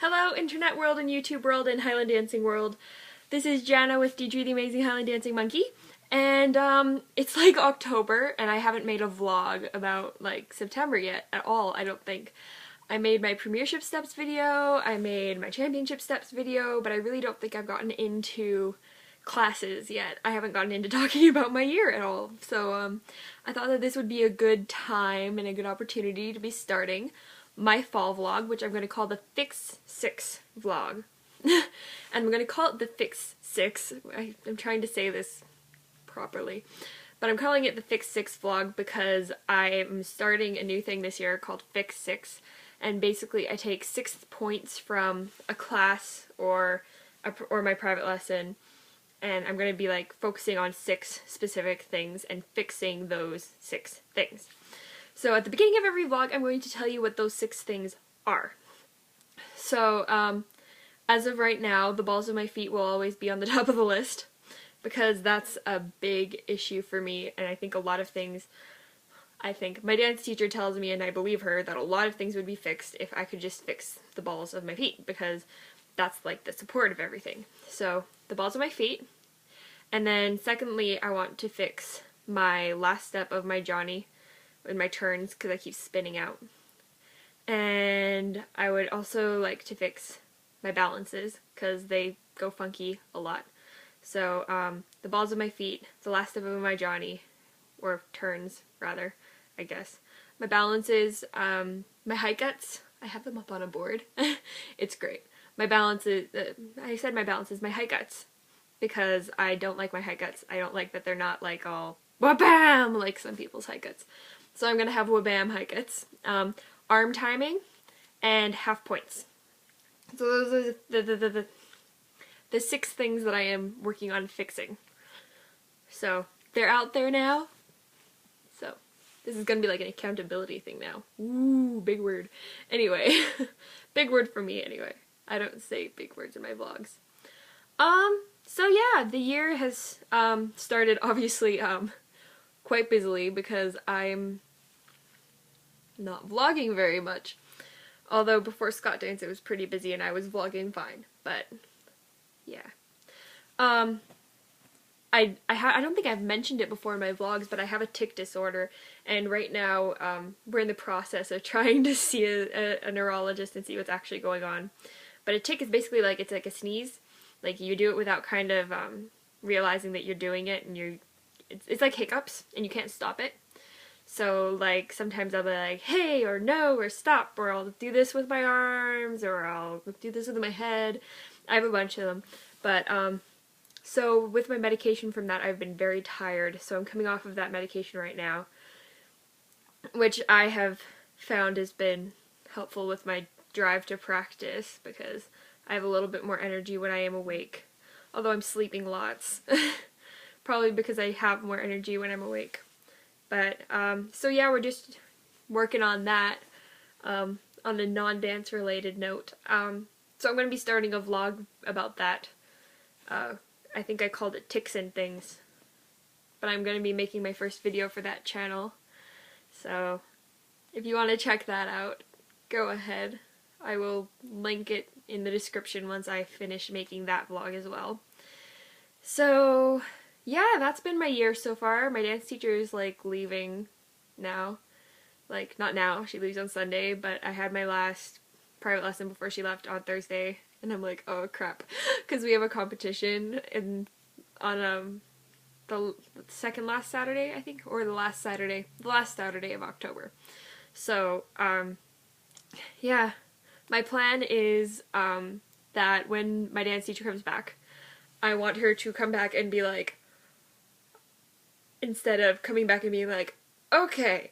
Hello, internet world and YouTube world and Highland dancing world. This is Jana with Deidre the Amazing Highland Dancing Monkey, and it's like October and I haven't made a vlog about like September yet at all, I don't think. I made my premiership steps video, I made my championship steps video, but I really don't think I've gotten into classes yet. I haven't gotten into talking about my year at all, so I thought that this would be a good time and a good opportunity to be starting my fall vlog, which I'm going to call the Fix 6 vlog. And I'm going to call it the Fix 6. I'm trying to say this properly. But I'm calling it the Fix 6 vlog because I am starting a new thing this year called Fix 6. And basically I take 6 points from a class or my private lesson, and I'm going to be like focusing on 6 specific things and fixing those 6 things. So at the beginning of every vlog, I'm going to tell you what those 6 things are. So as of right now, the balls of my feet will always be on the top of the list because that's a big issue for me, and I think a lot of things, my dance teacher tells me, and I believe her, that a lot of things would be fixed if I could just fix the balls of my feet, because that's like the support of everything. So the balls of my feet, and then secondly, I want to fix my last step of my Johnny in my turns because I keep spinning out. And I would also like to fix my balances because they go funky a lot. So the balls of my feet, the last step of my Johnny, or turns rather, I guess. My balances, my high guts, I have them up on a board. It's great. My balances, I said my balances, my high guts, because I don't like my high guts. I don't like that they're not like all wha-bam like some people's high guts. So I'm going to have wha-bam high guts. Arm timing, and half points. So those are the 6 things that I am working on fixing. So they're out there now. So this is going to be like an accountability thing now. Ooh, big word. Anyway, big word for me anyway. I don't say big words in my vlogs. So yeah, the year has started obviously quite busily because I'm not vlogging very much. Although before Scott Dance it was pretty busy and I was vlogging fine, but yeah. I don't think I've mentioned it before in my vlogs, but I have a tic disorder, and right now we're in the process of trying to see a neurologist and see what's actually going on. But a tic is basically like, it's like a sneeze. Like you do it without kind of realizing that you're doing it, and it's like hiccups and you can't stop it. So like sometimes I'll be like, hey, or no, or stop, or I'll do this with my arms, or I'll do this with my head. I have a bunch of them. But so with my medication from that, I've been very tired, so I'm coming off of that medication right now, which I have found has been helpful with my drive to practice because I have a little bit more energy when I am awake, although I'm sleeping lots. Probably because I have more energy when I'm awake. But, so yeah, we're just working on that, on a non-dance related note. So I'm going to be starting a vlog about that. I think I called it Tics and Things. But I'm going to be making my first video for that channel. So, if you want to check that out, go ahead. I will link it in the description once I finish making that vlog as well. So yeah, that's been my year so far. My dance teacher is like leaving now. Like, not now, she leaves on Sunday, but I had my last private lesson before she left on Thursday, and I'm like, oh crap, because we have a competition on the second last Saturday, I think, or the last Saturday of October. So yeah, my plan is that when my dance teacher comes back, I want her to come back and be like, instead of coming back and being like, okay,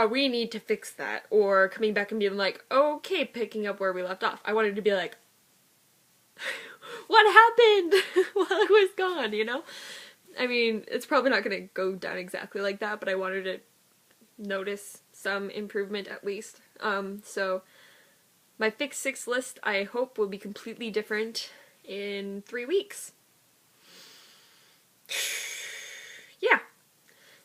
we need to fix that, or coming back and being like, okay, picking up where we left off. I wanted to be like, what happened while I was gone, you know? I mean, it's probably not going to go down exactly like that, but I wanted to notice some improvement at least. So my Fix 6 list, I hope, will be completely different in 3 weeks. Yeah.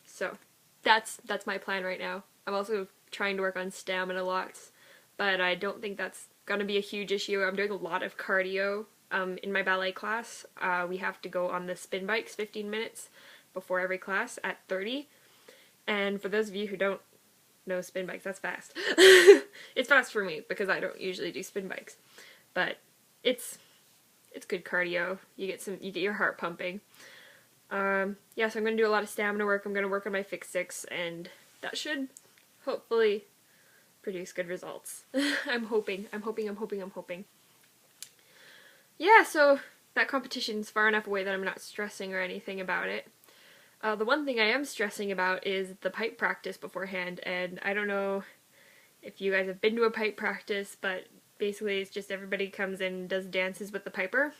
So that's my plan right now. I'm also trying to work on stamina lots, but I don't think that's gonna be a huge issue. I'm doing a lot of cardio in my ballet class. We have to go on the spin bikes 15 minutes before every class at 30. And for those of you who don't know spin bikes, that's fast. It's fast for me because I don't usually do spin bikes. But it's good cardio. You get your heart pumping. Yeah, so I'm gonna do a lot of stamina work. I'm gonna work on my Fix 6, and that should hopefully produce good results. I'm hoping. Yeah, so that competition's far enough away that I'm not stressing or anything about it. The one thing I am stressing about is the pipe practice beforehand, and I don't know if you guys have been to a pipe practice, but basically it's just everybody comes in and does dances with the piper.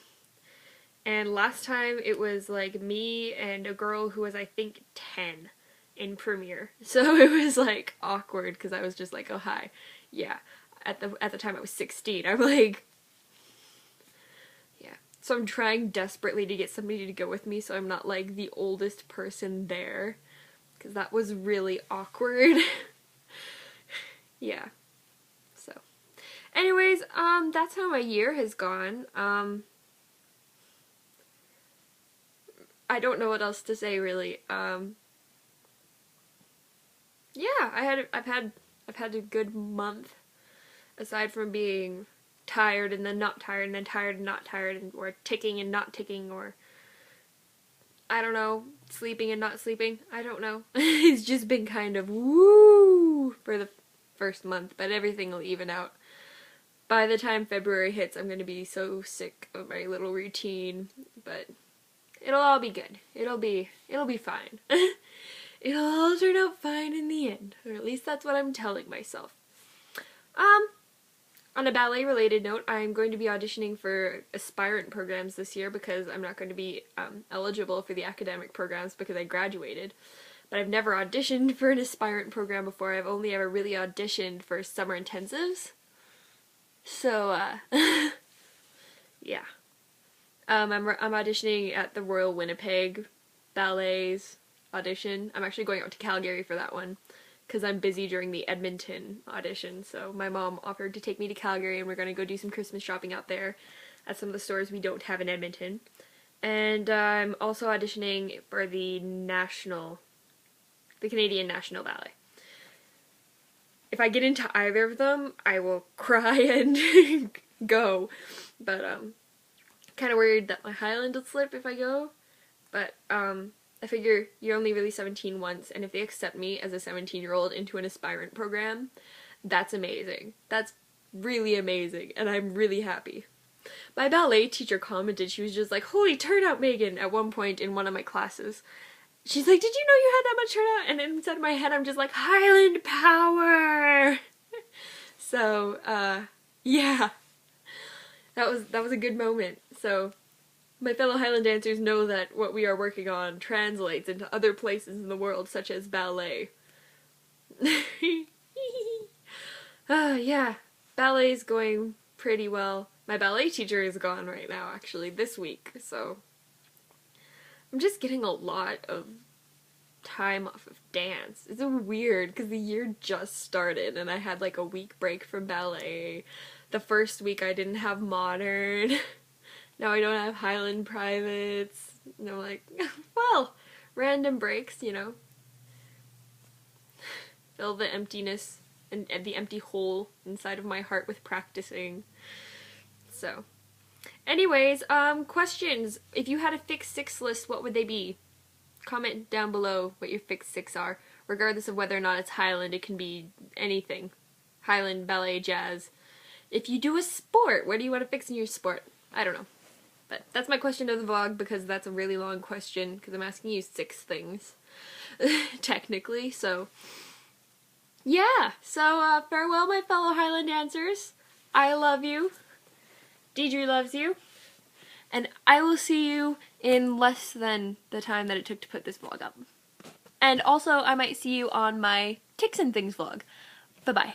And last time it was like me and a girl who was, I think, 10 in premiere. So it was like awkward because I was just like, oh hi. Yeah. At the time I was 16. I'm like, yeah. So I'm trying desperately to get somebody to go with me so I'm not like the oldest person there, because that was really awkward. Yeah. So anyways, that's how my year has gone. I don't know what else to say really. Yeah, I've had a good month, aside from being tired and then not tired and then tired and not tired, or ticking and not ticking, or I don't know, sleeping and not sleeping. I don't know. It's just been kind of woo for the first month, but everything will even out. By the time February hits, I'm going to be so sick of my little routine, but it'll all be good. It'll be fine. It'll all turn out fine in the end, or at least that's what I'm telling myself. On a ballet related note, I'm going to be auditioning for aspirant programs this year because I'm not going to be eligible for the academic programs because I graduated. But I've never auditioned for an aspirant program before. I've only ever really auditioned for summer intensives. So, yeah. I'm auditioning at the Royal Winnipeg Ballet's audition. I'm actually going out to Calgary for that one because I'm busy during the Edmonton audition. So my mom offered to take me to Calgary, and we're going to go do some Christmas shopping out there at some of the stores we don't have in Edmonton. And I'm also auditioning for the Canadian National Ballet. If I get into either of them, I will cry and go. But kind of worried that my Highland will slip if I go. But I figure you're only really 17 once, and if they accept me as a 17-year-old into an aspirant program, that's amazing. That's really amazing, and I'm really happy. My ballet teacher commented, she was just like, "Holy turnout, Megan," at one point in one of my classes. She's like, "Did you know you had that much turnout?" And inside my head I'm just like, Highland power! So, yeah. That was a good moment. So, my fellow Highland dancers know that what we are working on translates into other places in the world, such as ballet. Yeah, ballet's going pretty well. My ballet teacher is gone right now, actually, this week, so I'm just getting a lot of time off of dance. It's weird, because the year just started, and I had like a week break from ballet. The first week I didn't have modern. Now I don't have Highland privates. And I'm like, well, random breaks, you know. Fill the emptiness and the empty hole inside of my heart with practicing. So, anyways, questions. If you had a Fix 6 list, what would they be? Comment down below what your Fix 6 are. Regardless of whether or not it's Highland, it can be anything. Highland, ballet, jazz. If you do a sport, what do you want to fix in your sport? I don't know. But that's my question of the vlog, because that's a really long question, because I'm asking you 6 things, technically, so, yeah. So, farewell, my fellow Highland dancers. I love you. Deidre loves you. And I will see you in less than the time that it took to put this vlog up. And also, I might see you on my Tics and Things vlog. Bye-bye.